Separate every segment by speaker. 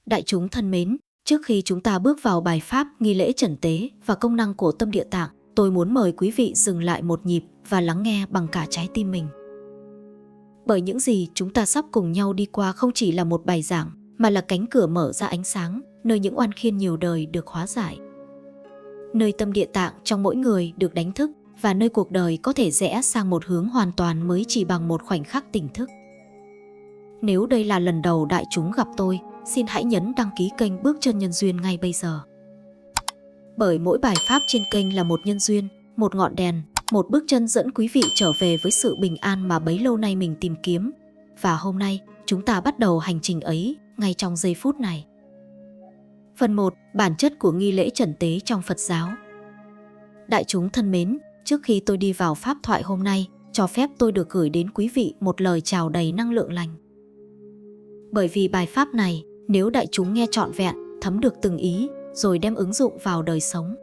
Speaker 1: Đại chúng thân mến, trước khi chúng ta bước vào bài pháp nghi lễ trần tế và công năng của tâm địa tạng, tôi muốn mời quý vị dừng lại một nhịp và lắng nghe bằng cả trái tim mình. Bởi những gì chúng ta sắp cùng nhau đi qua không chỉ là một bài giảng, mà là cánh cửa mở ra ánh sáng, nơi những oan khiên nhiều đời được hóa giải. Nơi tâm địa tạng trong mỗi người được đánh thức và nơi cuộc đời có thể rẽ sang một hướng hoàn toàn mới chỉ bằng một khoảnh khắc tỉnh thức. Nếu đây là lần đầu đại chúng gặp tôi, xin hãy nhấn đăng ký kênh Bước Chân Nhân Duyên ngay bây giờ. Bởi mỗi bài pháp trên kênh là một nhân duyên, một ngọn đèn, một bước chân dẫn quý vị trở về với sự bình an mà bấy lâu nay mình tìm kiếm. Và hôm nay, chúng ta bắt đầu hành trình ấy ngay trong giây phút này. Phần 1. Bản chất của nghi lễ trần tế trong Phật giáo. Đại chúng thân mến, trước khi tôi đi vào pháp thoại hôm nay, cho phép tôi được gửi đến quý vị một lời chào đầy năng lượng lành. Bởi vì bài pháp này, nếu đại chúng nghe trọn vẹn, thấm được từng ý, rồi đem ứng dụng vào đời sống,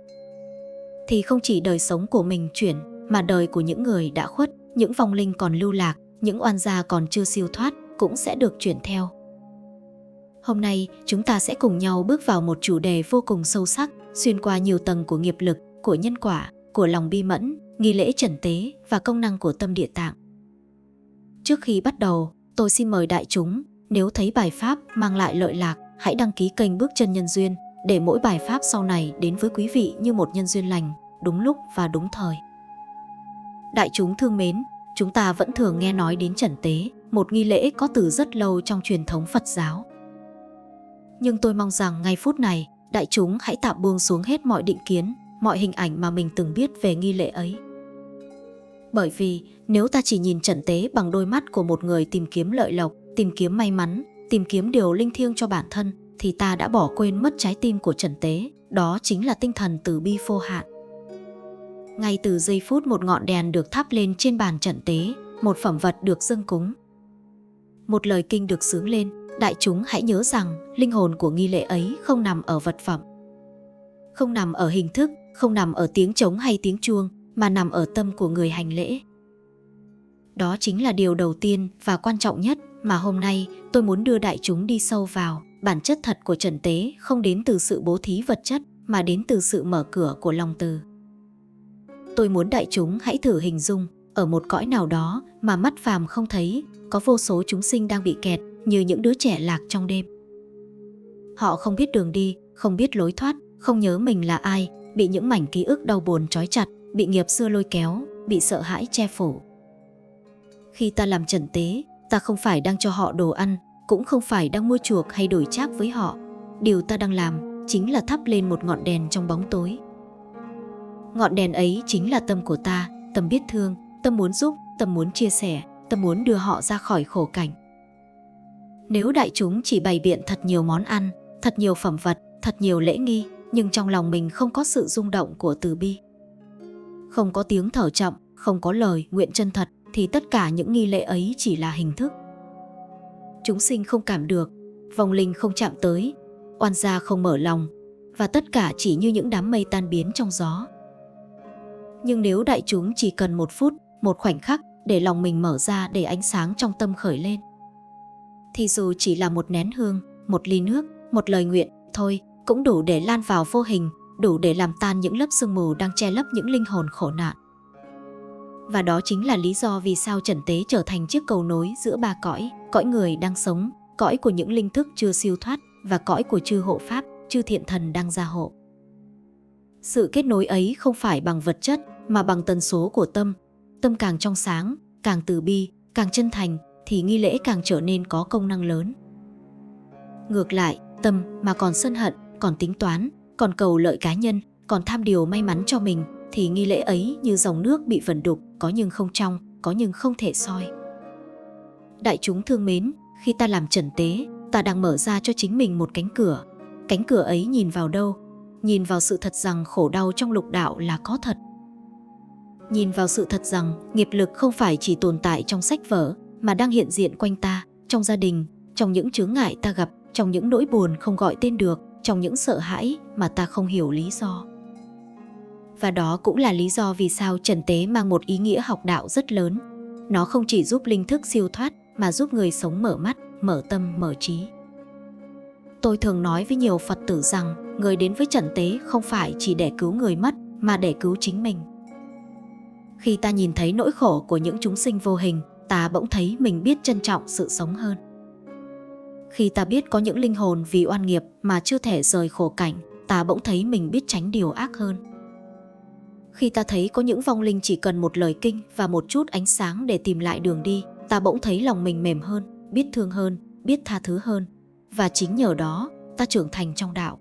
Speaker 1: thì không chỉ đời sống của mình chuyển, mà đời của những người đã khuất, những vong linh còn lưu lạc, những oan gia còn chưa siêu thoát, cũng sẽ được chuyển theo. Hôm nay, chúng ta sẽ cùng nhau bước vào một chủ đề vô cùng sâu sắc, xuyên qua nhiều tầng của nghiệp lực, của nhân quả, của lòng bi mẫn, nghi lễ trần tế và công năng của tâm địa tạng. Trước khi bắt đầu, tôi xin mời đại chúng, nếu thấy bài pháp mang lại lợi lạc, hãy đăng ký kênh Bước Chân Nhân Duyên để mỗi bài pháp sau này đến với quý vị như một nhân duyên lành, đúng lúc và đúng thời. Đại chúng thương mến, chúng ta vẫn thường nghe nói đến trần tế, một nghi lễ có từ rất lâu trong truyền thống Phật giáo. Nhưng tôi mong rằng ngay phút này, đại chúng hãy tạm buông xuống hết mọi định kiến, mọi hình ảnh mà mình từng biết về nghi lễ ấy. Bởi vì nếu ta chỉ nhìn trần tế bằng đôi mắt của một người tìm kiếm lợi lộc, tìm kiếm may mắn, tìm kiếm điều linh thiêng cho bản thân, thì ta đã bỏ quên mất trái tim của trần tế, đó chính là tinh thần từ bi vô hạn. Ngay từ giây phút một ngọn đèn được thắp lên trên bàn trần tế, một phẩm vật được dâng cúng, một lời kinh được xướng lên, đại chúng hãy nhớ rằng linh hồn của nghi lễ ấy không nằm ở vật phẩm, không nằm ở hình thức, không nằm ở tiếng trống hay tiếng chuông, mà nằm ở tâm của người hành lễ. Đó chính là điều đầu tiên và quan trọng nhất mà hôm nay tôi muốn đưa đại chúng đi sâu vào. Bản chất thật của trần tế không đến từ sự bố thí vật chất, mà đến từ sự mở cửa của lòng từ. Tôi muốn đại chúng hãy thử hình dung, ở một cõi nào đó mà mắt phàm không thấy, có vô số chúng sinh đang bị kẹt như những đứa trẻ lạc trong đêm. Họ không biết đường đi, không biết lối thoát, không nhớ mình là ai, bị những mảnh ký ức đau buồn trói chặt, bị nghiệp xưa lôi kéo, bị sợ hãi che phủ. Khi ta làm trần tế, ta không phải đang cho họ đồ ăn, cũng không phải đang mua chuộc hay đổi trác với họ. Điều ta đang làm chính là thắp lên một ngọn đèn trong bóng tối. Ngọn đèn ấy chính là tâm của ta, tâm biết thương, tâm muốn giúp, tâm muốn chia sẻ, tâm muốn đưa họ ra khỏi khổ cảnh. Nếu đại chúng chỉ bày biện thật nhiều món ăn, thật nhiều phẩm vật, thật nhiều lễ nghi, nhưng trong lòng mình không có sự rung động của từ bi, không có tiếng thở chậm, không có lời nguyện chân thật, thì tất cả những nghi lễ ấy chỉ là hình thức. Chúng sinh không cảm được, vong linh không chạm tới, oan gia không mở lòng, và tất cả chỉ như những đám mây tan biến trong gió. Nhưng nếu đại chúng chỉ cần một phút, một khoảnh khắc để lòng mình mở ra, để ánh sáng trong tâm khởi lên, thì dù chỉ là một nén hương, một ly nước, một lời nguyện thôi, cũng đủ để lan vào vô hình, đủ để làm tan những lớp sương mù đang che lấp những linh hồn khổ nạn. Và đó chính là lý do vì sao trần tế trở thành chiếc cầu nối giữa ba cõi, cõi người đang sống, cõi của những linh thức chưa siêu thoát, và cõi của chư hộ pháp, chư thiện thần đang gia hộ. Sự kết nối ấy không phải bằng vật chất, mà bằng tần số của tâm. Tâm càng trong sáng, càng từ bi, càng chân thành, thì nghi lễ càng trở nên có công năng lớn. Ngược lại, tâm mà còn sân hận, còn tính toán, còn cầu lợi cá nhân, còn tham điều may mắn cho mình, thì nghi lễ ấy như dòng nước bị vẩn đục, có nhưng không trong, có nhưng không thể soi. Đại chúng thương mến, khi ta làm trần tế, ta đang mở ra cho chính mình một cánh cửa. Cánh cửa ấy nhìn vào đâu? Nhìn vào sự thật rằng khổ đau trong lục đạo là có thật. Nhìn vào sự thật rằng nghiệp lực không phải chỉ tồn tại trong sách vở, mà đang hiện diện quanh ta, trong gia đình, trong những chướng ngại ta gặp, trong những nỗi buồn không gọi tên được, trong những sợ hãi mà ta không hiểu lý do. Và đó cũng là lý do vì sao trần tế mang một ý nghĩa học đạo rất lớn. Nó không chỉ giúp linh thức siêu thoát, mà giúp người sống mở mắt, mở tâm, mở trí. Tôi thường nói với nhiều Phật tử rằng người đến với trần tế không phải chỉ để cứu người mất mà để cứu chính mình. Khi ta nhìn thấy nỗi khổ của những chúng sinh vô hình, ta bỗng thấy mình biết trân trọng sự sống hơn. Khi ta biết có những linh hồn vì oan nghiệp mà chưa thể rời khổ cảnh, ta bỗng thấy mình biết tránh điều ác hơn. Khi ta thấy có những vong linh chỉ cần một lời kinh và một chút ánh sáng để tìm lại đường đi, ta bỗng thấy lòng mình mềm hơn, biết thương hơn, biết tha thứ hơn. Và chính nhờ đó, ta trưởng thành trong đạo.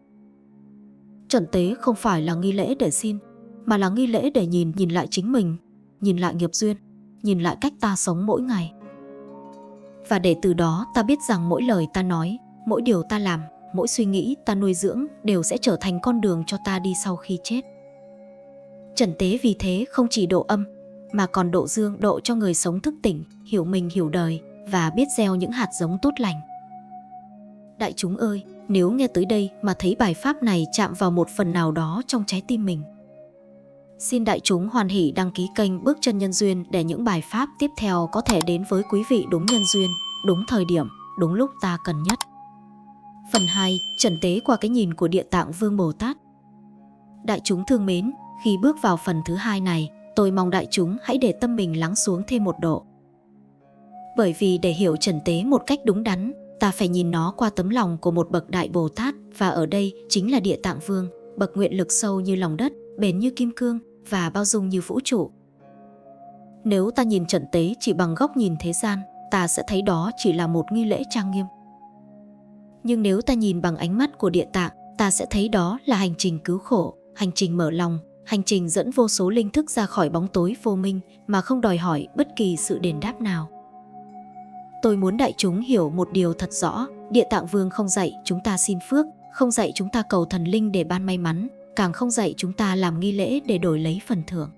Speaker 1: Trần tế không phải là nghi lễ để xin, mà là nghi lễ để nhìn lại chính mình, nhìn lại nghiệp duyên, nhìn lại cách ta sống mỗi ngày. Và để từ đó ta biết rằng mỗi lời ta nói, mỗi điều ta làm, mỗi suy nghĩ ta nuôi dưỡng đều sẽ trở thành con đường cho ta đi sau khi chết. Trần tế vì thế không chỉ độ âm, mà còn độ dương, độ cho người sống thức tỉnh, hiểu mình hiểu đời và biết gieo những hạt giống tốt lành. Đại chúng ơi, nếu nghe tới đây mà thấy bài pháp này chạm vào một phần nào đó trong trái tim mình, xin đại chúng hoan hỷ đăng ký kênh Bước Chân Nhân Duyên để những bài pháp tiếp theo có thể đến với quý vị đúng nhân duyên, đúng thời điểm, đúng lúc ta cần nhất. Phần 2. Trần tế qua cái nhìn của Địa Tạng Vương Bồ Tát. Đại chúng thương mến, khi bước vào phần thứ 2 này, tôi mong đại chúng hãy để tâm mình lắng xuống thêm một độ. Bởi vì để hiểu trần tế một cách đúng đắn, ta phải nhìn nó qua tấm lòng của một bậc Đại Bồ Tát, và ở đây chính là Địa Tạng Vương, bậc nguyện lực sâu như lòng đất, bền như kim cương và bao dung như vũ trụ. Nếu ta nhìn trần tế chỉ bằng góc nhìn thế gian, ta sẽ thấy đó chỉ là một nghi lễ trang nghiêm. Nhưng nếu ta nhìn bằng ánh mắt của Địa Tạng, ta sẽ thấy đó là hành trình cứu khổ, hành trình mở lòng, hành trình dẫn vô số linh thức ra khỏi bóng tối vô minh mà không đòi hỏi bất kỳ sự đền đáp nào. Tôi muốn đại chúng hiểu một điều thật rõ, Địa Tạng Vương không dạy chúng ta xin phước, không dạy chúng ta cầu thần linh để ban may mắn, càng không dạy chúng ta làm nghi lễ để đổi lấy phần thưởng.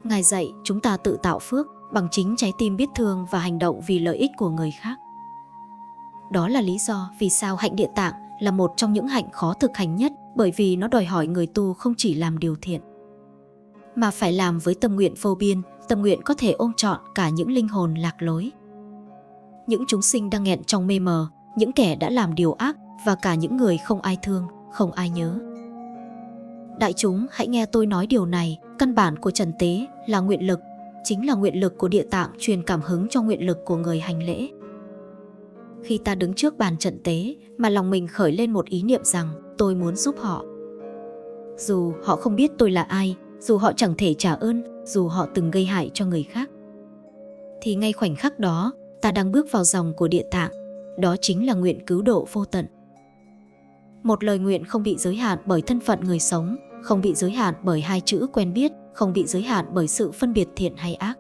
Speaker 1: Ngài dạy chúng ta tự tạo phước bằng chính trái tim biết thương và hành động vì lợi ích của người khác. Đó là lý do vì sao hạnh Địa Tạng là một trong những hạnh khó thực hành nhất, bởi vì nó đòi hỏi người tu không chỉ làm điều thiện, mà phải làm với tâm nguyện vô biên, tâm nguyện có thể ôm trọn cả những linh hồn lạc lối, những chúng sinh đang nghẹn trong mê mờ, những kẻ đã làm điều ác và cả những người không ai thương, không ai nhớ. Đại chúng hãy nghe tôi nói điều này, căn bản của trần tế là nguyện lực, chính là nguyện lực của Địa Tạng truyền cảm hứng cho nguyện lực của người hành lễ. Khi ta đứng trước bàn trần tế mà lòng mình khởi lên một ý niệm rằng tôi muốn giúp họ, dù họ không biết tôi là ai, dù họ chẳng thể trả ơn, dù họ từng gây hại cho người khác, thì ngay khoảnh khắc đó ta đang bước vào dòng của Địa Tạng. Đó chính là nguyện cứu độ vô tận. Một lời nguyện không bị giới hạn bởi thân phận người sống, không bị giới hạn bởi hai chữ quen biết, không bị giới hạn bởi sự phân biệt thiện hay ác.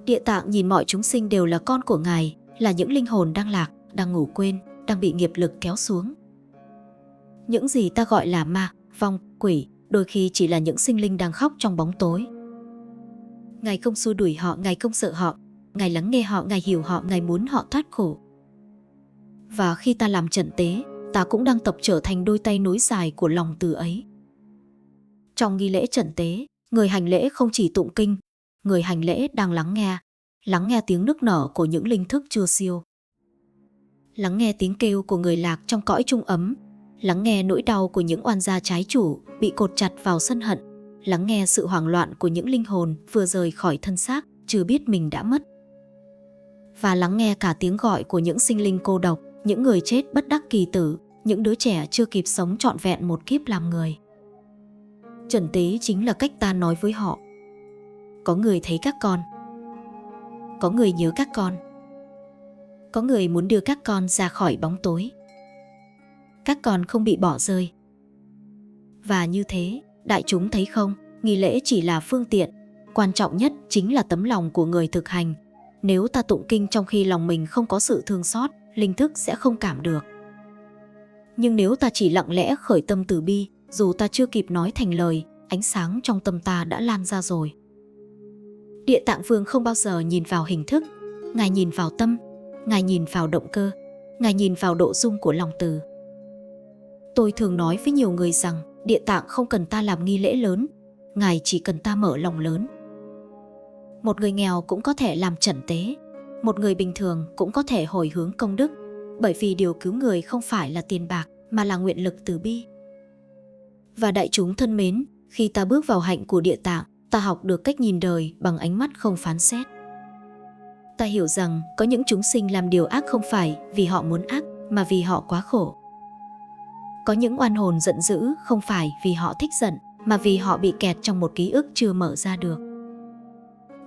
Speaker 1: Địa Tạng nhìn mọi chúng sinh đều là con của Ngài, là những linh hồn đang lạc, đang ngủ quên, đang bị nghiệp lực kéo xuống. Những gì ta gọi là ma, vong, quỷ, đôi khi chỉ là những sinh linh đang khóc trong bóng tối. Ngài không xua đuổi họ, Ngài không sợ họ, Ngài lắng nghe họ, Ngài hiểu họ, Ngài muốn họ thoát khổ. Và khi ta làm trần tế, ta cũng đang tập trở thành đôi tay nối dài của lòng từ ấy. Trong nghi lễ trần tế, người hành lễ không chỉ tụng kinh, người hành lễ đang lắng nghe tiếng nức nở của những linh thức chưa siêu, lắng nghe tiếng kêu của người lạc trong cõi trung ấm, lắng nghe nỗi đau của những oan gia trái chủ bị cột chặt vào sân hận, lắng nghe sự hoảng loạn của những linh hồn vừa rời khỏi thân xác, chưa biết mình đã mất, và lắng nghe cả tiếng gọi của những sinh linh cô độc, những người chết bất đắc kỳ tử, những đứa trẻ chưa kịp sống trọn vẹn một kiếp làm người. Trần tế chính là cách ta nói với họ. Có người thấy các con, có người nhớ các con, có người muốn đưa các con ra khỏi bóng tối. Các con không bị bỏ rơi. Và như thế, đại chúng thấy không, nghi lễ chỉ là phương tiện, quan trọng nhất chính là tấm lòng của người thực hành. Nếu ta tụng kinh trong khi lòng mình không có sự thương xót, linh thức sẽ không cảm được. Nhưng nếu ta chỉ lặng lẽ khởi tâm từ bi, dù ta chưa kịp nói thành lời, ánh sáng trong tâm ta đã lan ra rồi. Địa Tạng Vương không bao giờ nhìn vào hình thức, Ngài nhìn vào tâm, Ngài nhìn vào động cơ, Ngài nhìn vào độ dung của lòng từ. Tôi thường nói với nhiều người rằng Địa Tạng không cần ta làm nghi lễ lớn, Ngài chỉ cần ta mở lòng lớn. Một người nghèo cũng có thể làm trần tế, một người bình thường cũng có thể hồi hướng công đức, Bởi vì điều cứu người không phải là tiền bạc mà là nguyện lực từ bi. Và đại chúng thân mến, khi ta bước vào hạnh của Địa Tạng, ta học được cách nhìn đời bằng ánh mắt không phán xét. Ta hiểu rằng có những chúng sinh làm điều ác không phải vì họ muốn ác mà vì họ quá khổ. Có những oan hồn giận dữ không phải vì họ thích giận mà vì họ bị kẹt trong một ký ức chưa mở ra được.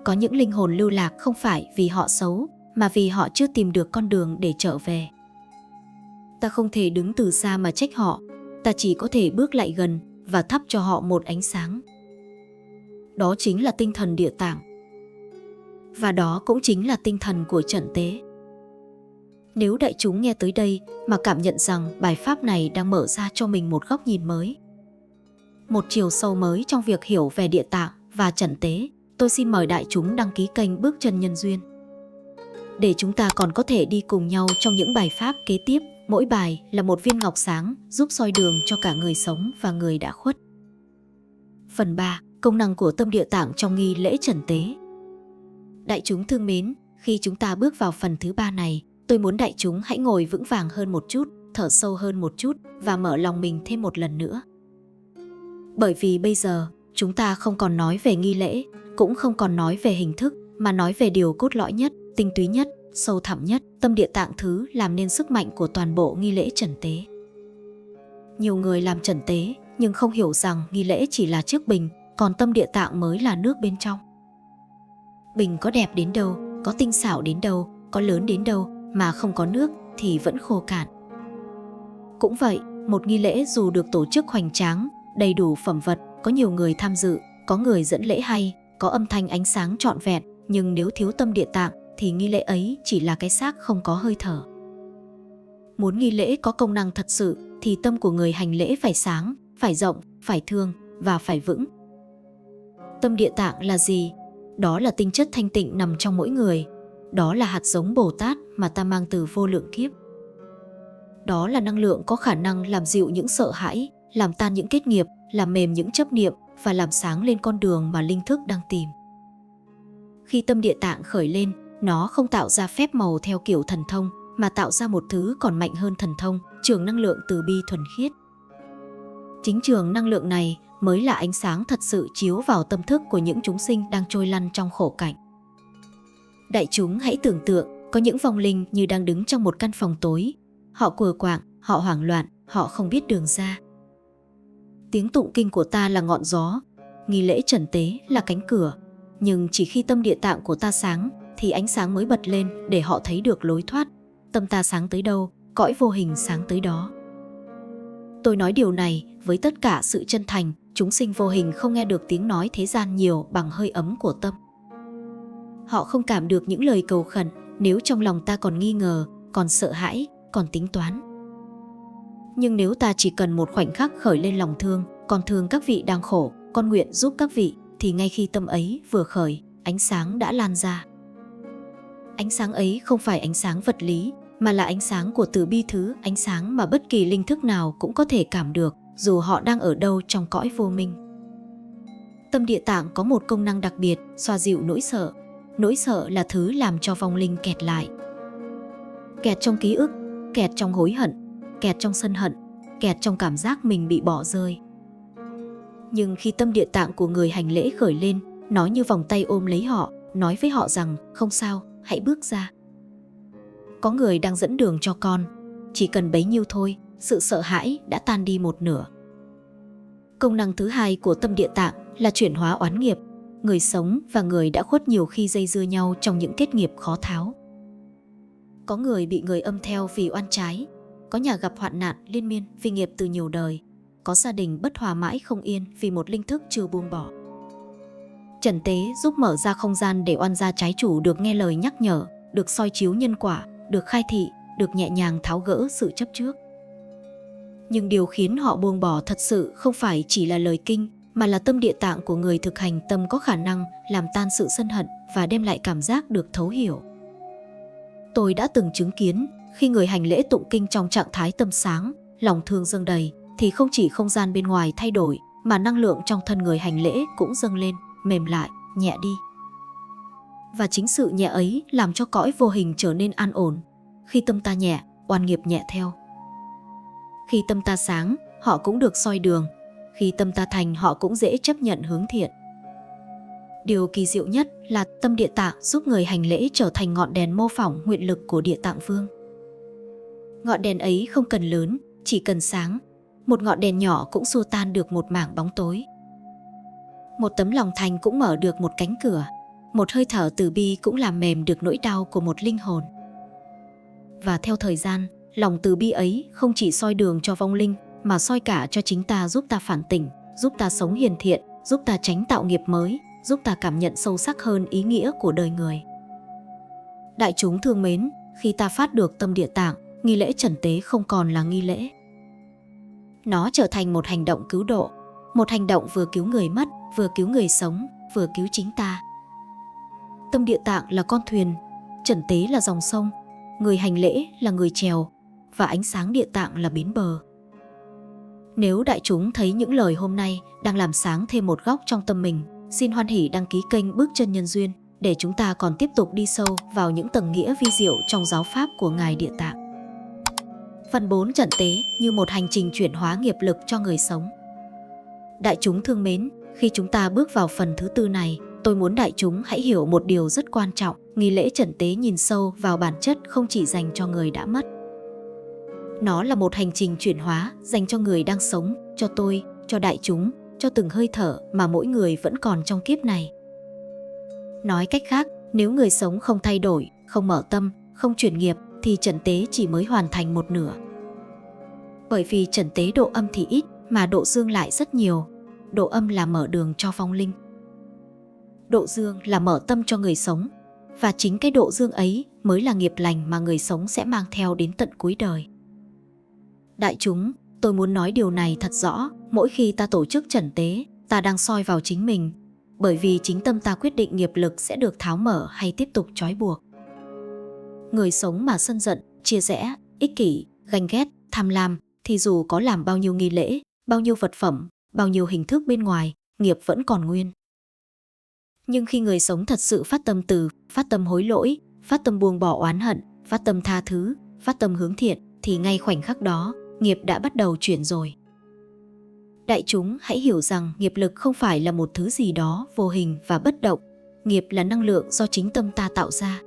Speaker 1: Có những linh hồn lưu lạc không phải vì họ xấu mà vì họ chưa tìm được con đường để trở về. Ta không thể đứng từ xa mà trách họ, ta chỉ có thể bước lại gần và thắp cho họ một ánh sáng. Đó chính là tinh thần Địa Tạng. Và đó cũng chính là tinh thần của trận tế. Nếu đại chúng nghe tới đây mà cảm nhận rằng bài pháp này đang mở ra cho mình một góc nhìn mới, một chiều sâu mới trong việc hiểu về Địa Tạng và trận tế, tôi xin mời đại chúng đăng ký kênh Bước Chân Nhân Duyên, để chúng ta còn có thể đi cùng nhau trong những bài pháp kế tiếp. Mỗi bài là một viên ngọc sáng giúp soi đường cho cả người sống và người đã khuất. Phần 3. Công năng của tâm Địa Tạng trong nghi lễ trần tế. Đại chúng thương mến, khi chúng ta bước vào phần thứ 3 này, tôi muốn đại chúng hãy ngồi vững vàng hơn một chút, thở sâu hơn một chút và mở lòng mình thêm một lần nữa. Bởi vì bây giờ, chúng ta không còn nói về nghi lễ, cũng không còn nói về hình thức, mà nói về điều cốt lõi nhất, tinh túy nhất, sâu thẳm nhất, tâm Địa Tạng thứ làm nên sức mạnh của toàn bộ nghi lễ trần tế. Nhiều người làm trần tế nhưng không hiểu rằng nghi lễ chỉ là chiếc bình, còn tâm Địa Tạng mới là nước bên trong. Bình có đẹp đến đâu, có tinh xảo đến đâu, có lớn đến đâu mà không có nước thì vẫn khô cạn. Cũng vậy, một nghi lễ dù được tổ chức hoành tráng, đầy đủ phẩm vật, có nhiều người tham dự, có người dẫn lễ hay, có âm thanh ánh sáng trọn vẹn, nhưng nếu thiếu tâm Địa Tạng thì nghi lễ ấy chỉ là cái xác không có hơi thở. Muốn nghi lễ có công năng thật sự thì tâm của người hành lễ phải sáng, phải rộng, phải thương và phải vững. Tâm Địa Tạng là gì? Đó là tinh chất thanh tịnh nằm trong mỗi người. Đó là hạt giống Bồ Tát mà ta mang từ vô lượng kiếp. Đó là năng lượng có khả năng làm dịu những sợ hãi, làm tan những kết nghiệp, làm mềm những chấp niệm và làm sáng lên con đường mà linh thức đang tìm. Khi tâm Địa Tạng khởi lên, nó không tạo ra phép màu theo kiểu thần thông, mà tạo ra một thứ còn mạnh hơn thần thông, trường năng lượng từ bi thuần khiết. Chính trường năng lượng này mới là ánh sáng thật sự chiếu vào tâm thức của những chúng sinh đang trôi lăn trong khổ cảnh. Đại chúng hãy tưởng tượng có những vong linh như đang đứng trong một căn phòng tối. Họ quờ quạng, họ hoảng loạn, họ không biết đường ra. Tiếng tụng kinh của ta là ngọn gió, nghi lễ trần tế là cánh cửa. Nhưng chỉ khi tâm Địa Tạng của ta sáng thì ánh sáng mới bật lên để họ thấy được lối thoát. Tâm ta sáng tới đâu, cõi vô hình sáng tới đó. Tôi nói điều này với tất cả sự chân thành, chúng sinh vô hình không nghe được tiếng nói thế gian nhiều bằng hơi ấm của tâm. Họ không cảm được những lời cầu khẩn nếu trong lòng ta còn nghi ngờ, còn sợ hãi, còn tính toán. Nhưng nếu ta chỉ cần một khoảnh khắc khởi lên lòng thương, con thương các vị đang khổ, con nguyện giúp các vị, thì ngay khi tâm ấy vừa khởi, ánh sáng đã lan ra. Ánh sáng ấy không phải ánh sáng vật lý, mà là ánh sáng của từ bi thứ, ánh sáng mà bất kỳ linh thức nào cũng có thể cảm được, dù họ đang ở đâu trong cõi vô minh. Tâm Địa Tạng có một công năng đặc biệt, xoa dịu nỗi sợ. Nỗi sợ là thứ làm cho vong linh kẹt lại. Kẹt trong ký ức, kẹt trong hối hận, kẹt trong sân hận, kẹt trong cảm giác mình bị bỏ rơi. Nhưng khi tâm Địa Tạng của người hành lễ khởi lên, nó như vòng tay ôm lấy họ, nói với họ rằng không sao, hãy bước ra. Có người đang dẫn đường cho con, chỉ cần bấy nhiêu thôi, sự sợ hãi đã tan đi một nửa. Công năng thứ hai của tâm Địa Tạng là chuyển hóa oán nghiệp. Người sống và người đã khuất nhiều khi dây dưa nhau trong những kết nghiệp khó tháo. Có người bị người âm theo vì oan trái, có nhà gặp hoạn nạn liên miên vì nghiệp từ nhiều đời, có gia đình bất hòa mãi không yên vì một linh thức chưa buông bỏ. Trần tế giúp mở ra không gian để oan gia trái chủ được nghe lời nhắc nhở, được soi chiếu nhân quả, được khai thị, được nhẹ nhàng tháo gỡ sự chấp trước. Nhưng điều khiến họ buông bỏ thật sự không phải chỉ là lời kinh, mà là tâm Địa Tạng của người thực hành tâm có khả năng làm tan sự sân hận và đem lại cảm giác được thấu hiểu. Tôi đã từng chứng kiến khi người hành lễ tụng kinh trong trạng thái tâm sáng, lòng thương dâng đầy, thì không chỉ không gian bên ngoài thay đổi, mà năng lượng trong thân người hành lễ cũng dâng lên, mềm lại, nhẹ đi. Và chính sự nhẹ ấy làm cho cõi vô hình trở nên an ổn. Khi tâm ta nhẹ, oan nghiệp nhẹ theo. Khi tâm ta sáng, họ cũng được soi đường. Khi tâm ta thành, họ cũng dễ chấp nhận hướng thiện. Điều kỳ diệu nhất là tâm Địa Tạng giúp người hành lễ trở thành ngọn đèn mô phỏng nguyện lực của Địa Tạng Vương. Ngọn đèn ấy không cần lớn, chỉ cần sáng. Một ngọn đèn nhỏ cũng xua tan được một mảng bóng tối. Một tấm lòng thành cũng mở được một cánh cửa. Một hơi thở từ bi cũng làm mềm được nỗi đau của một linh hồn. Và theo thời gian, lòng từ bi ấy không chỉ soi đường cho vong linh, mà soi cả cho chính ta, giúp ta phản tỉnh, giúp ta sống hiền thiện, giúp ta tránh tạo nghiệp mới, giúp ta cảm nhận sâu sắc hơn ý nghĩa của đời người. Đại chúng thương mến, khi ta phát được tâm Địa Tạng, nghi lễ trần tế không còn là nghi lễ. Nó trở thành một hành động cứu độ, một hành động vừa cứu người mất, vừa cứu người sống, vừa cứu chính ta. Tâm Địa Tạng là con thuyền, trần tế là dòng sông, người hành lễ là người chèo, và ánh sáng Địa Tạng là bến bờ. Nếu đại chúng thấy những lời hôm nay đang làm sáng thêm một góc trong tâm mình, xin hoan hỉ đăng ký kênh Bước Chân Nhân Duyên để chúng ta còn tiếp tục đi sâu vào những tầng nghĩa vi diệu trong giáo pháp của Ngài Địa Tạng. Phần 4, trần tế như một hành trình chuyển hóa nghiệp lực cho người sống. Đại chúng thương mến, khi chúng ta bước vào phần thứ tư này, tôi muốn đại chúng hãy hiểu một điều rất quan trọng. Nghi lễ trần tế nhìn sâu vào bản chất không chỉ dành cho người đã mất. Nó là một hành trình chuyển hóa dành cho người đang sống, cho tôi, cho đại chúng, cho từng hơi thở mà mỗi người vẫn còn trong kiếp này. Nói cách khác, nếu người sống không thay đổi, không mở tâm, không chuyển nghiệp, thì trần tế chỉ mới hoàn thành một nửa. Bởi vì trần tế độ âm thì ít, mà độ dương lại rất nhiều. Độ âm là mở đường cho vong linh. Độ dương là mở tâm cho người sống. Và chính cái độ dương ấy mới là nghiệp lành mà người sống sẽ mang theo đến tận cuối đời. Đại chúng, tôi muốn nói điều này thật rõ. Mỗi khi ta tổ chức trần tế, ta đang soi vào chính mình. Bởi vì chính tâm ta quyết định nghiệp lực sẽ được tháo mở hay tiếp tục trói buộc. Người sống mà sân giận, chia rẽ, ích kỷ, ganh ghét, tham lam, thì dù có làm bao nhiêu nghi lễ, bao nhiêu vật phẩm, bao nhiêu hình thức bên ngoài, nghiệp vẫn còn nguyên. Nhưng khi người sống thật sự phát tâm từ, phát tâm hối lỗi, phát tâm buông bỏ oán hận, phát tâm tha thứ, phát tâm hướng thiện, thì ngay khoảnh khắc đó, nghiệp đã bắt đầu chuyển rồi. Đại chúng hãy hiểu rằng nghiệp lực không phải là một thứ gì đó vô hình và bất động. Nghiệp là năng lượng do chính tâm ta tạo ra.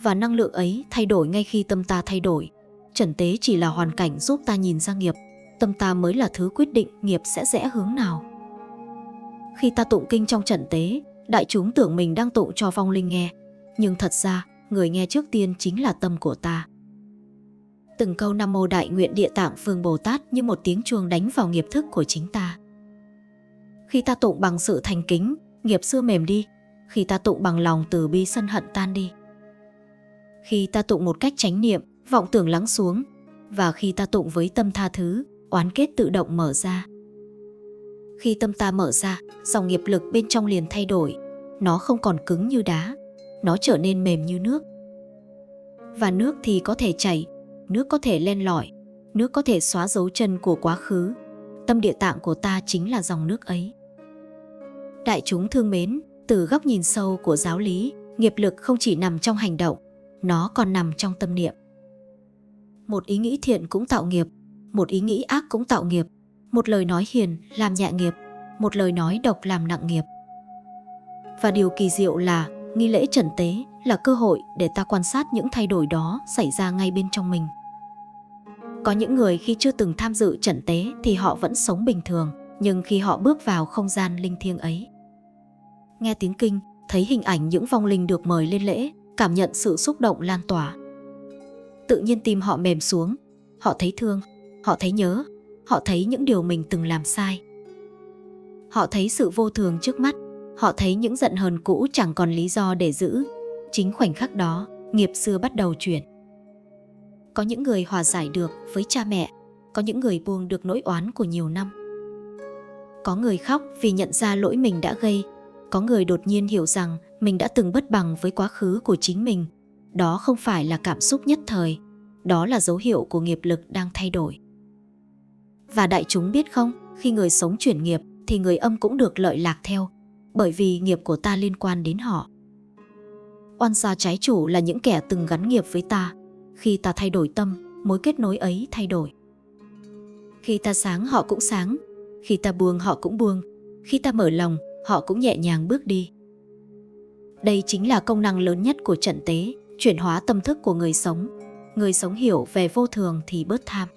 Speaker 1: Và năng lượng ấy thay đổi ngay khi tâm ta thay đổi. Trần tế chỉ là hoàn cảnh giúp ta nhìn ra nghiệp. Tâm ta mới là thứ quyết định nghiệp sẽ rẽ hướng nào. Khi ta tụng kinh trong trần tế, đại chúng tưởng mình đang tụng cho vong linh nghe. Nhưng thật ra, người nghe trước tiên chính là tâm của ta. Từng câu Nam Mô Đại Nguyện Địa Tạng Vương Bồ Tát như một tiếng chuông đánh vào nghiệp thức của chính ta. Khi ta tụng bằng sự thành kính, nghiệp xưa mềm đi. Khi ta tụng bằng lòng từ bi, sân hận tan đi. Khi ta tụng một cách chánh niệm, vọng tưởng lắng xuống. Và khi ta tụng với tâm tha thứ, oán kết tự động mở ra. Khi tâm ta mở ra, dòng nghiệp lực bên trong liền thay đổi. Nó không còn cứng như đá, nó trở nên mềm như nước. Và nước thì có thể chảy, nước có thể len lỏi, nước có thể xóa dấu chân của quá khứ. Tâm Địa Tạng của ta chính là dòng nước ấy. Đại chúng thương mến, từ góc nhìn sâu của giáo lý, nghiệp lực không chỉ nằm trong hành động, nó còn nằm trong tâm niệm. Một ý nghĩ thiện cũng tạo nghiệp, một ý nghĩ ác cũng tạo nghiệp. Một lời nói hiền làm nhẹ nghiệp, một lời nói độc làm nặng nghiệp. Và điều kỳ diệu là nghi lễ trần tế là cơ hội để ta quan sát những thay đổi đó xảy ra ngay bên trong mình. Có những người khi chưa từng tham dự trần tế thì họ vẫn sống bình thường, nhưng khi họ bước vào không gian linh thiêng ấy, nghe tiếng kinh, thấy hình ảnh những vong linh được mời lên lễ, cảm nhận sự xúc động lan tỏa, tự nhiên tim họ mềm xuống. Họ thấy thương, họ thấy nhớ, họ thấy những điều mình từng làm sai. Họ thấy sự vô thường trước mắt, họ thấy những giận hờn cũ chẳng còn lý do để giữ. Chính khoảnh khắc đó, nghiệp xưa bắt đầu chuyển. Có những người hòa giải được với cha mẹ, có những người buông được nỗi oán của nhiều năm. Có người khóc vì nhận ra lỗi mình đã gây, có người đột nhiên hiểu rằng mình đã từng bất bằng với quá khứ của chính mình. Đó không phải là cảm xúc nhất thời, đó là dấu hiệu của nghiệp lực đang thay đổi. Và đại chúng biết không, khi người sống chuyển nghiệp thì người âm cũng được lợi lạc theo, bởi vì nghiệp của ta liên quan đến họ. Oan gia trái chủ là những kẻ từng gắn nghiệp với ta. Khi ta thay đổi tâm, mối kết nối ấy thay đổi. Khi ta sáng họ cũng sáng, khi ta buông họ cũng buông, khi ta mở lòng họ cũng nhẹ nhàng bước đi. Đây chính là công năng lớn nhất của trận tế, chuyển hóa tâm thức của người sống. Người sống hiểu về vô thường thì bớt tham.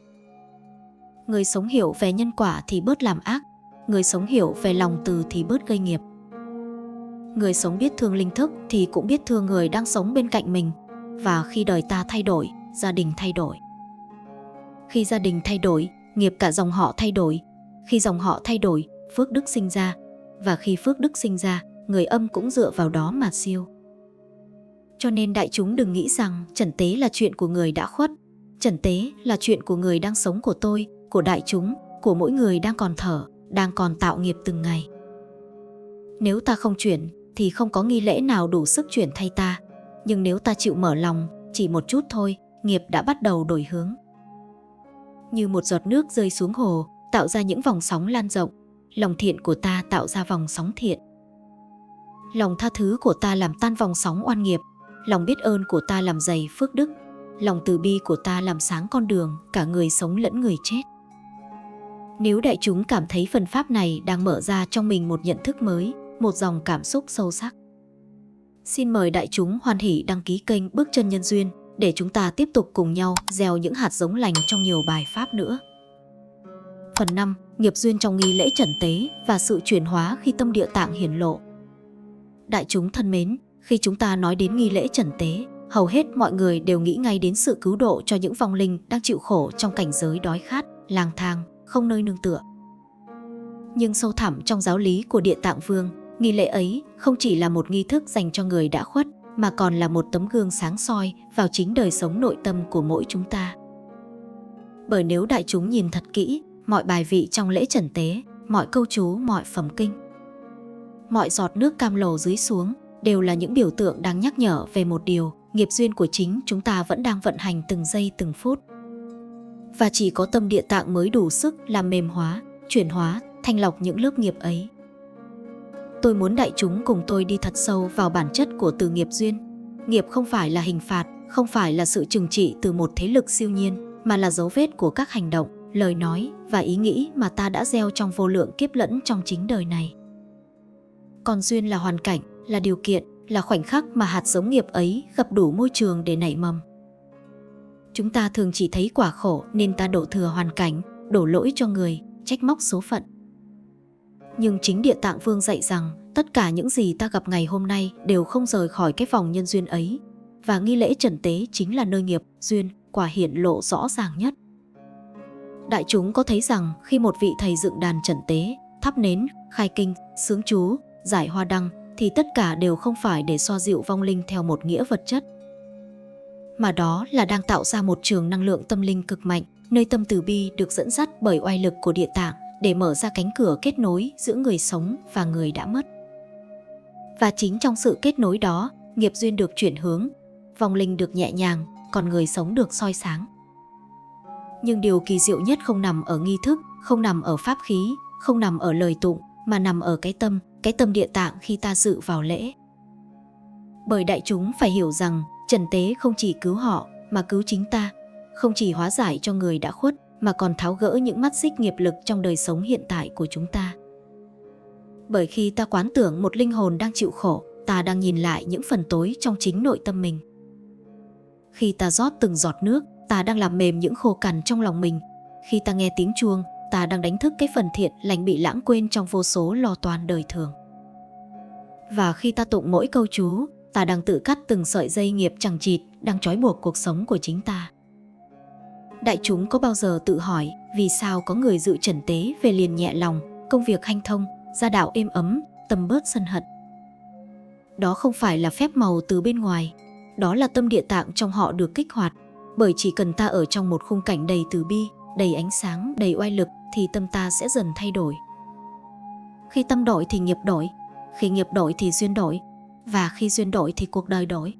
Speaker 1: Người sống hiểu về nhân quả thì bớt làm ác. Người sống hiểu về lòng từ thì bớt gây nghiệp. Người sống biết thương linh thức thì cũng biết thương người đang sống bên cạnh mình. Và khi đời ta thay đổi, gia đình thay đổi. Khi gia đình thay đổi, nghiệp cả dòng họ thay đổi. Khi dòng họ thay đổi, phước đức sinh ra. Và khi phước đức sinh ra, người âm cũng dựa vào đó mà siêu. Cho nên đại chúng đừng nghĩ rằng trần tế là chuyện của người đã khuất. Trần tế là chuyện của người đang sống, của tôi, của đại chúng, của mỗi người đang còn thở, đang còn tạo nghiệp từng ngày. Nếu ta không chuyển thì không có nghi lễ nào đủ sức chuyển thay ta. Nhưng nếu ta chịu mở lòng, chỉ một chút thôi, nghiệp đã bắt đầu đổi hướng. Như một giọt nước rơi xuống hồ, tạo ra những vòng sóng lan rộng. Lòng thiện của ta tạo ra vòng sóng thiện. Lòng tha thứ của ta làm tan vòng sóng oan nghiệp. Lòng biết ơn của ta làm dày phước đức. Lòng từ bi của ta làm sáng con đường cả người sống lẫn người chết. Nếu đại chúng cảm thấy phần pháp này đang mở ra trong mình một nhận thức mới, một dòng cảm xúc sâu sắc, xin mời đại chúng hoan hỉ đăng ký kênh Bước Chân Nhân Duyên để chúng ta tiếp tục cùng nhau gieo những hạt giống lành trong nhiều bài pháp nữa. Phần 5. Nghiệp duyên trong nghi lễ trần tế và sự chuyển hóa khi tâm địa tạng hiển lộ. Đại chúng thân mến, khi chúng ta nói đến nghi lễ trần tế, hầu hết mọi người đều nghĩ ngay đến sự cứu độ cho những vong linh đang chịu khổ trong cảnh giới đói khát, lang thang, không nơi nương tựa. Nhưng sâu thẳm trong giáo lý của Địa Tạng Vương, nghi lễ ấy không chỉ là một nghi thức dành cho người đã khuất, mà còn là một tấm gương sáng soi vào chính đời sống nội tâm của mỗi chúng ta. Bởi nếu đại chúng nhìn thật kỹ, mọi bài vị trong lễ trần tế, mọi câu chú, mọi phẩm kinh, mọi giọt nước cam lồ dưới xuống đều là những biểu tượng đang nhắc nhở về một điều: nghiệp duyên của chính chúng ta vẫn đang vận hành từng giây từng phút. Và chỉ có tâm địa tạng mới đủ sức làm mềm hóa, chuyển hóa, thanh lọc những lớp nghiệp ấy. Tôi muốn đại chúng cùng tôi đi thật sâu vào bản chất của từ nghiệp duyên. Nghiệp không phải là hình phạt, không phải là sự trừng trị từ một thế lực siêu nhiên, mà là dấu vết của các hành động, lời nói và ý nghĩ mà ta đã gieo trong vô lượng kiếp lẫn trong chính đời này. Còn duyên là hoàn cảnh, là điều kiện, là khoảnh khắc mà hạt giống nghiệp ấy gặp đủ môi trường để nảy mầm. Chúng ta thường chỉ thấy quả khổ nên ta đổ thừa hoàn cảnh, đổ lỗi cho người, trách móc số phận. Nhưng chính Địa Tạng Vương dạy rằng tất cả những gì ta gặp ngày hôm nay đều không rời khỏi cái vòng nhân duyên ấy. Và nghi lễ trần tế chính là nơi nghiệp, duyên, quả hiển lộ rõ ràng nhất. Đại chúng có thấy rằng khi một vị thầy dựng đàn trần tế, thắp nến, khai kinh, xướng chú, giải hoa đăng thì tất cả đều không phải để xoa dịu vong linh theo một nghĩa vật chất, mà đó là đang tạo ra một trường năng lượng tâm linh cực mạnh, nơi tâm từ bi được dẫn dắt bởi oai lực của Địa Tạng để mở ra cánh cửa kết nối giữa người sống và người đã mất. Và chính trong sự kết nối đó, nghiệp duyên được chuyển hướng, vong linh được nhẹ nhàng, còn người sống được soi sáng. Nhưng điều kỳ diệu nhất không nằm ở nghi thức, không nằm ở pháp khí, không nằm ở lời tụng, mà nằm ở cái tâm Địa Tạng khi ta dự vào lễ. Bởi đại chúng phải hiểu rằng trần tế không chỉ cứu họ mà cứu chính ta, không chỉ hóa giải cho người đã khuất mà còn tháo gỡ những mắt xích nghiệp lực trong đời sống hiện tại của chúng ta. Bởi khi ta quán tưởng một linh hồn đang chịu khổ, ta đang nhìn lại những phần tối trong chính nội tâm mình. Khi ta rót từng giọt nước, ta đang làm mềm những khô cằn trong lòng mình. Khi ta nghe tiếng chuông, ta đang đánh thức cái phần thiện lành bị lãng quên trong vô số lo toan đời thường. Và khi ta tụng mỗi câu chú, ta đang tự cắt từng sợi dây nghiệp chằng chịt đang trói buộc cuộc sống của chính ta. Đại chúng có bao giờ tự hỏi vì sao có người dự trần tế về liền nhẹ lòng, công việc hanh thông, gia đạo êm ấm, tâm bớt sân hận? Đó không phải là phép màu từ bên ngoài, đó là tâm Địa Tạng trong họ được kích hoạt. Bởi chỉ cần ta ở trong một khung cảnh đầy từ bi, đầy ánh sáng, đầy oai lực thì tâm ta sẽ dần thay đổi. Khi tâm đổi thì nghiệp đổi, khi nghiệp đổi thì duyên đổi, và khi duyên đổi thì cuộc đời đổi.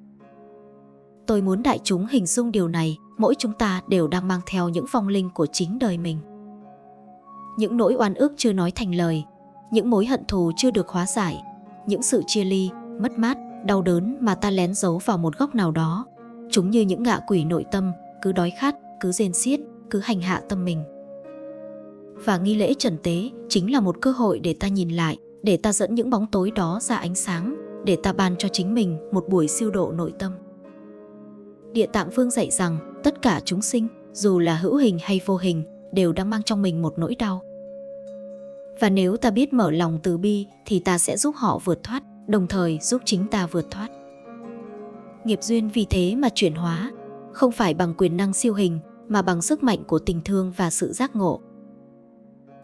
Speaker 1: Tôi muốn đại chúng hình dung điều này, mỗi chúng ta đều đang mang theo những vong linh của chính đời mình. Những nỗi oan ức chưa nói thành lời, những mối hận thù chưa được hóa giải, những sự chia ly, mất mát, đau đớn mà ta lén giấu vào một góc nào đó. chúng như những ngạ quỷ nội tâm, cứ đói khát, cứ rên xiết, cứ hành hạ tâm mình. Và nghi lễ trần tế chính là một cơ hội để ta nhìn lại, để ta dẫn những bóng tối đó ra ánh sáng, để ta ban cho chính mình một buổi siêu độ nội tâm. Địa Tạng Vương dạy rằng tất cả chúng sinh, dù là hữu hình hay vô hình, đều đang mang trong mình một nỗi đau. Và nếu ta biết mở lòng từ bi thì ta sẽ giúp họ vượt thoát, đồng thời giúp chính ta vượt thoát. Nghiệp duyên vì thế mà chuyển hóa, không phải bằng quyền năng siêu hình, mà bằng sức mạnh của tình thương và sự giác ngộ.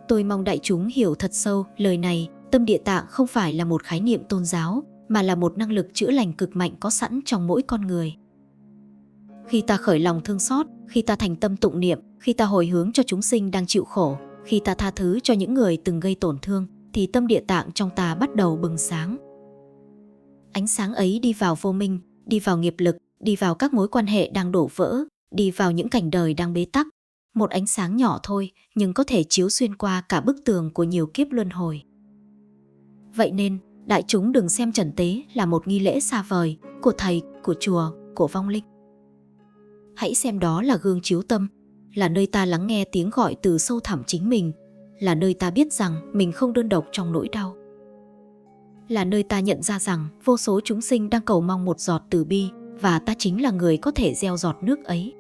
Speaker 1: Tôi mong đại chúng hiểu thật sâu lời này, tâm địa tạng không phải là một khái niệm tôn giáo, mà là một năng lực chữa lành cực mạnh có sẵn trong mỗi con người. Khi ta khởi lòng thương xót, khi ta thành tâm tụng niệm, khi ta hồi hướng cho chúng sinh đang chịu khổ, khi ta tha thứ cho những người từng gây tổn thương, thì tâm địa tạng trong ta bắt đầu bừng sáng. Ánh sáng ấy đi vào vô minh, đi vào nghiệp lực, đi vào các mối quan hệ đang đổ vỡ, đi vào những cảnh đời đang bế tắc. Một ánh sáng nhỏ thôi, nhưng có thể chiếu xuyên qua cả bức tường của nhiều kiếp luân hồi. Vậy nên, đại chúng đừng xem trần tế là một nghi lễ xa vời, của thầy, của chùa, của vong linh. Hãy xem đó là gương chiếu tâm, là nơi ta lắng nghe tiếng gọi từ sâu thẳm chính mình, là nơi ta biết rằng mình không đơn độc trong nỗi đau. Là nơi ta nhận ra rằng vô số chúng sinh đang cầu mong một giọt từ bi, và ta chính là người có thể gieo giọt nước ấy.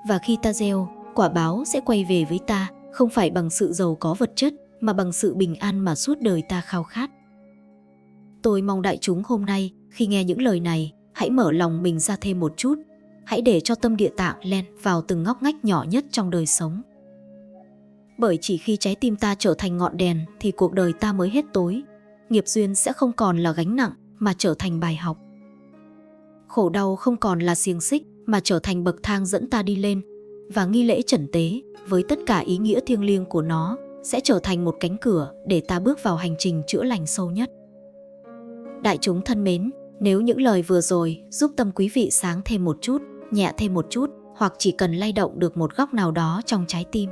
Speaker 1: Và khi ta gieo, quả báo sẽ quay về với ta, không phải bằng sự giàu có vật chất, mà bằng sự bình an mà suốt đời ta khao khát. Tôi mong đại chúng hôm nay, khi nghe những lời này, hãy mở lòng mình ra thêm một chút. Hãy để cho tâm địa tạng len vào từng ngóc ngách nhỏ nhất trong đời sống. Bởi chỉ khi trái tim ta trở thành ngọn đèn thì cuộc đời ta mới hết tối. Nghiệp duyên sẽ không còn là gánh nặng mà trở thành bài học. Khổ đau không còn là xiềng xích mà trở thành bậc thang dẫn ta đi lên. Và nghi lễ trần tế với tất cả ý nghĩa thiêng liêng của nó sẽ trở thành một cánh cửa để ta bước vào hành trình chữa lành sâu nhất. Đại chúng thân mến, nếu những lời vừa rồi giúp tâm quý vị sáng thêm một chút, nhẹ thêm một chút, hoặc chỉ cần lay động được một góc nào đó trong trái tim,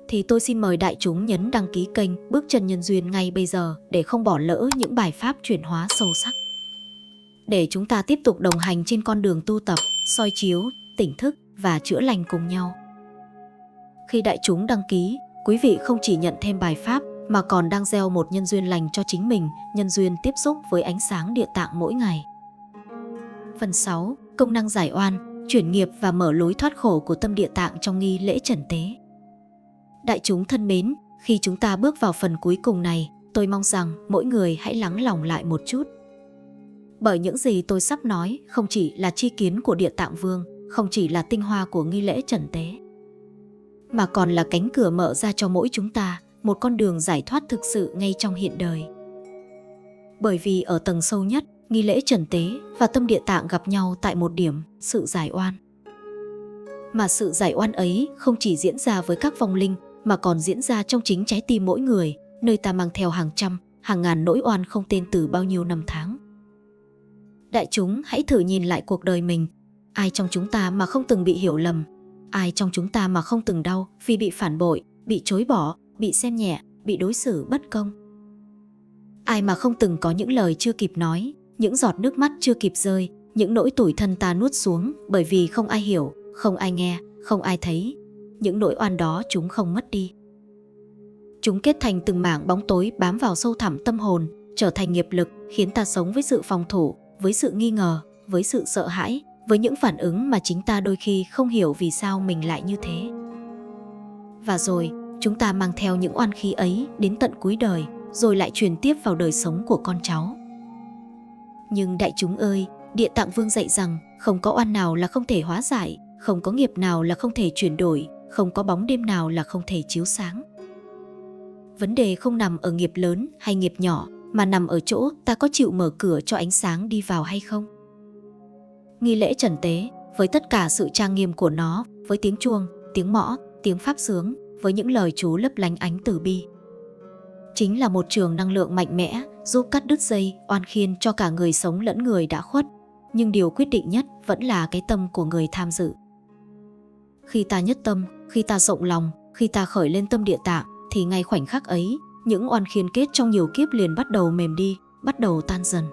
Speaker 1: thì tôi xin mời đại chúng nhấn đăng ký kênh Bước Chân Nhân Duyên ngay bây giờ để không bỏ lỡ những bài pháp chuyển hóa sâu sắc. Để chúng ta tiếp tục đồng hành trên con đường tu tập, soi chiếu, tỉnh thức và chữa lành cùng nhau. Khi đại chúng đăng ký, quý vị không chỉ nhận thêm bài pháp mà còn đang gieo một nhân duyên lành cho chính mình, nhân duyên tiếp xúc với ánh sáng địa tạng mỗi ngày. Phần 6. Công năng giải oan, chuyển nghiệp và mở lối thoát khổ của tâm địa tạng trong nghi lễ trần tế. Đại chúng thân mến, khi chúng ta bước vào phần cuối cùng này, tôi mong rằng mỗi người hãy lắng lòng lại một chút. Bởi những gì tôi sắp nói không chỉ là tri kiến của Địa Tạng Vương, không chỉ là tinh hoa của nghi lễ trần tế, mà còn là cánh cửa mở ra cho mỗi chúng ta một con đường giải thoát thực sự ngay trong hiện đời. Bởi vì ở tầng sâu nhất, nghi lễ trần tế và tâm địa tạng gặp nhau tại một điểm, sự giải oan. Mà sự giải oan ấy không chỉ diễn ra với các vong linh, mà còn diễn ra trong chính trái tim mỗi người, nơi ta mang theo hàng trăm, hàng ngàn nỗi oan không tên từ bao nhiêu năm tháng. Đại chúng hãy thử nhìn lại cuộc đời mình. Ai trong chúng ta mà không từng bị hiểu lầm? Ai trong chúng ta mà không từng đau vì bị phản bội, bị chối bỏ, bị xem nhẹ, bị đối xử bất công? Ai mà không từng có những lời chưa kịp nói, những giọt nước mắt chưa kịp rơi, những nỗi tủi thân ta nuốt xuống bởi vì không ai hiểu, không ai nghe, không ai thấy. Những nỗi oan đó chúng không mất đi. Chúng kết thành từng mảng bóng tối bám vào sâu thẳm tâm hồn, trở thành nghiệp lực khiến ta sống với sự phòng thủ, với sự nghi ngờ, với sự sợ hãi, với những phản ứng mà chính ta đôi khi không hiểu vì sao mình lại như thế. Và rồi, chúng ta mang theo những oan khí ấy đến tận cuối đời, rồi lại truyền tiếp vào đời sống của con cháu. Nhưng đại chúng ơi, Địa Tạng Vương dạy rằng không có oan nào là không thể hóa giải, không có nghiệp nào là không thể chuyển đổi, không có bóng đêm nào là không thể chiếu sáng. Vấn đề không nằm ở nghiệp lớn hay nghiệp nhỏ, mà nằm ở chỗ ta có chịu mở cửa cho ánh sáng đi vào hay không. Nghi lễ trần tế, với tất cả sự trang nghiêm của nó, với tiếng chuông, tiếng mõ, tiếng pháp xướng, với những lời chú lấp lánh ánh từ bi, chính là một trường năng lượng mạnh mẽ giúp cắt đứt dây oan khiên cho cả người sống lẫn người đã khuất. Nhưng điều quyết định nhất vẫn là cái tâm của người tham dự. Khi ta nhất tâm, khi ta rộng lòng, khi ta khởi lên tâm địa tạng, thì ngay khoảnh khắc ấy, những oan khiên kết trong nhiều kiếp liền bắt đầu mềm đi, bắt đầu tan dần.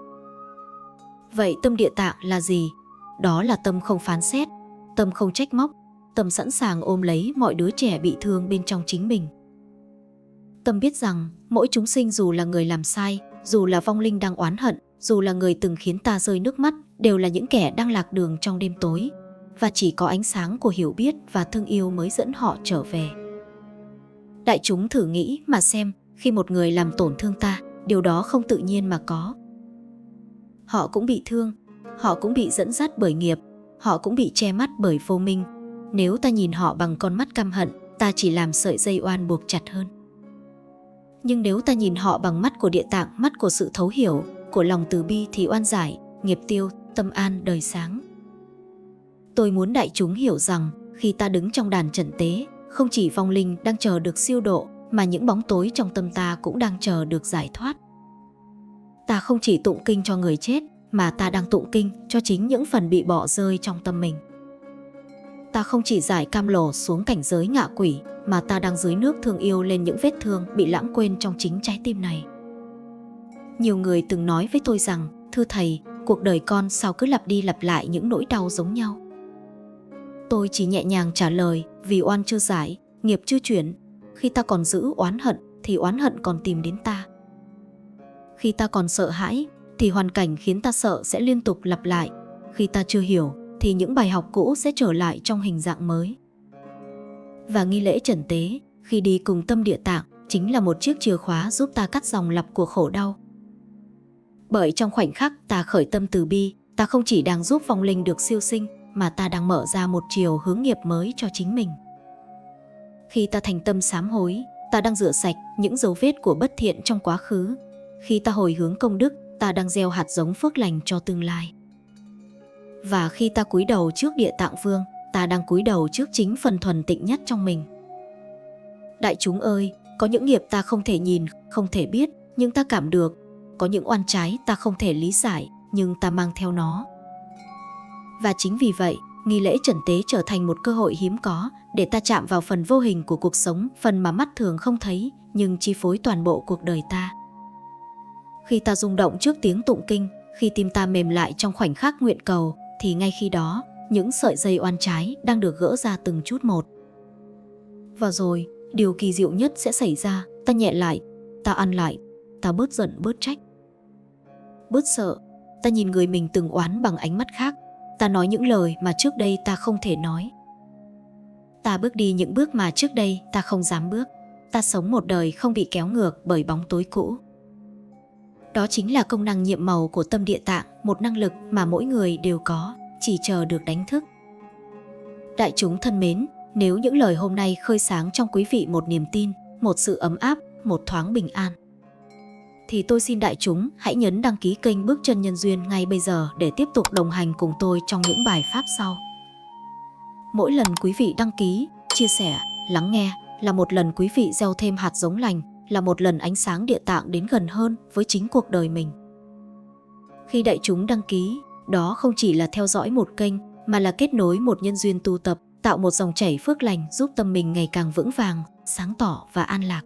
Speaker 1: Vậy tâm địa tạng là gì? đó là tâm không phán xét, tâm không trách móc, tâm sẵn sàng ôm lấy mọi đứa trẻ bị thương bên trong chính mình. Tâm biết rằng mỗi chúng sinh dù là người làm sai, dù là vong linh đang oán hận, dù là người từng khiến ta rơi nước mắt, đều là những kẻ đang lạc đường trong đêm tối, và chỉ có ánh sáng của hiểu biết và thương yêu mới dẫn họ trở về. Đại chúng thử nghĩ mà xem, khi một người làm tổn thương ta, điều đó không tự nhiên mà có. Họ cũng bị thương, họ cũng bị dẫn dắt bởi nghiệp, họ cũng bị che mắt bởi vô minh. Nếu ta nhìn họ bằng con mắt căm hận, ta chỉ làm sợi dây oan buộc chặt hơn. Nhưng nếu ta nhìn họ bằng mắt của địa tạng, mắt của sự thấu hiểu, của lòng từ bi thì oan giải, nghiệp tiêu, tâm an, đời sáng. Tôi muốn đại chúng hiểu rằng khi ta đứng trong đàn trần tế, không chỉ vong linh đang chờ được siêu độ, mà những bóng tối trong tâm ta cũng đang chờ được giải thoát. Ta không chỉ tụng kinh cho người chết, mà ta đang tụng kinh cho chính những phần bị bỏ rơi trong tâm mình. Ta không chỉ giải cam lồ xuống cảnh giới ngạ quỷ, mà ta đang dưới nước thương yêu lên những vết thương bị lãng quên trong chính trái tim này. Nhiều người từng nói với tôi rằng, thưa thầy, cuộc đời con sao cứ lặp đi lặp lại những nỗi đau giống nhau. Tôi chỉ nhẹ nhàng trả lời, vì oan chưa giải, nghiệp chưa chuyển. Khi ta còn giữ oán hận, thì oán hận còn tìm đến ta. Khi ta còn sợ hãi, thì hoàn cảnh khiến ta sợ sẽ liên tục lặp lại. Khi ta chưa hiểu, thì những bài học cũ sẽ trở lại trong hình dạng mới. Và nghi lễ trần tế, khi đi cùng tâm địa tạng, chính là một chiếc chìa khóa giúp ta cắt dòng lặp của khổ đau. Bởi trong khoảnh khắc ta khởi tâm từ bi, ta không chỉ đang giúp vong linh được siêu sinh, mà ta đang mở ra một chiều hướng nghiệp mới cho chính mình. Khi ta thành tâm sám hối, ta đang rửa sạch những dấu vết của bất thiện trong quá khứ. Khi ta hồi hướng công đức, ta đang gieo hạt giống phước lành cho tương lai. Và khi ta cúi đầu trước Địa Tạng Vương, ta đang cúi đầu trước chính phần thuần tịnh nhất trong mình. Đại chúng ơi, có những nghiệp ta không thể nhìn, không thể biết, nhưng ta cảm được. Có những oan trái ta không thể lý giải, nhưng ta mang theo nó. Và chính vì vậy, nghi lễ trần tế trở thành một cơ hội hiếm có để ta chạm vào phần vô hình của cuộc sống, phần mà mắt thường không thấy, nhưng chi phối toàn bộ cuộc đời ta. Khi ta rung động trước tiếng tụng kinh, khi tim ta mềm lại trong khoảnh khắc nguyện cầu, thì ngay khi đó, những sợi dây oan trái đang được gỡ ra từng chút một. Và rồi, điều kỳ diệu nhất sẽ xảy ra, ta nhẹ lại, ta ăn lại, ta bớt giận bớt trách. Bớt sợ, ta nhìn người mình từng oán bằng ánh mắt khác, ta nói những lời mà trước đây ta không thể nói. Ta bước đi những bước mà trước đây ta không dám bước, ta sống một đời không bị kéo ngược bởi bóng tối cũ. Đó chính là công năng nhiệm màu của tâm địa tạng, một năng lực mà mỗi người đều có, chỉ chờ được đánh thức. Đại chúng thân mến, nếu những lời hôm nay khơi sáng trong quý vị một niềm tin, một sự ấm áp, một thoáng bình an, thì tôi xin đại chúng hãy nhấn đăng ký kênh Bước Chân Nhân Duyên ngay bây giờ để tiếp tục đồng hành cùng tôi trong những bài pháp sau. Mỗi lần quý vị đăng ký, chia sẻ, lắng nghe là một lần quý vị gieo thêm hạt giống lành, là một lần ánh sáng địa tạng đến gần hơn với chính cuộc đời mình. Khi đại chúng đăng ký, đó không chỉ là theo dõi một kênh, mà là kết nối một nhân duyên tu tập, tạo một dòng chảy phước lành giúp tâm mình ngày càng vững vàng, sáng tỏ và an lạc.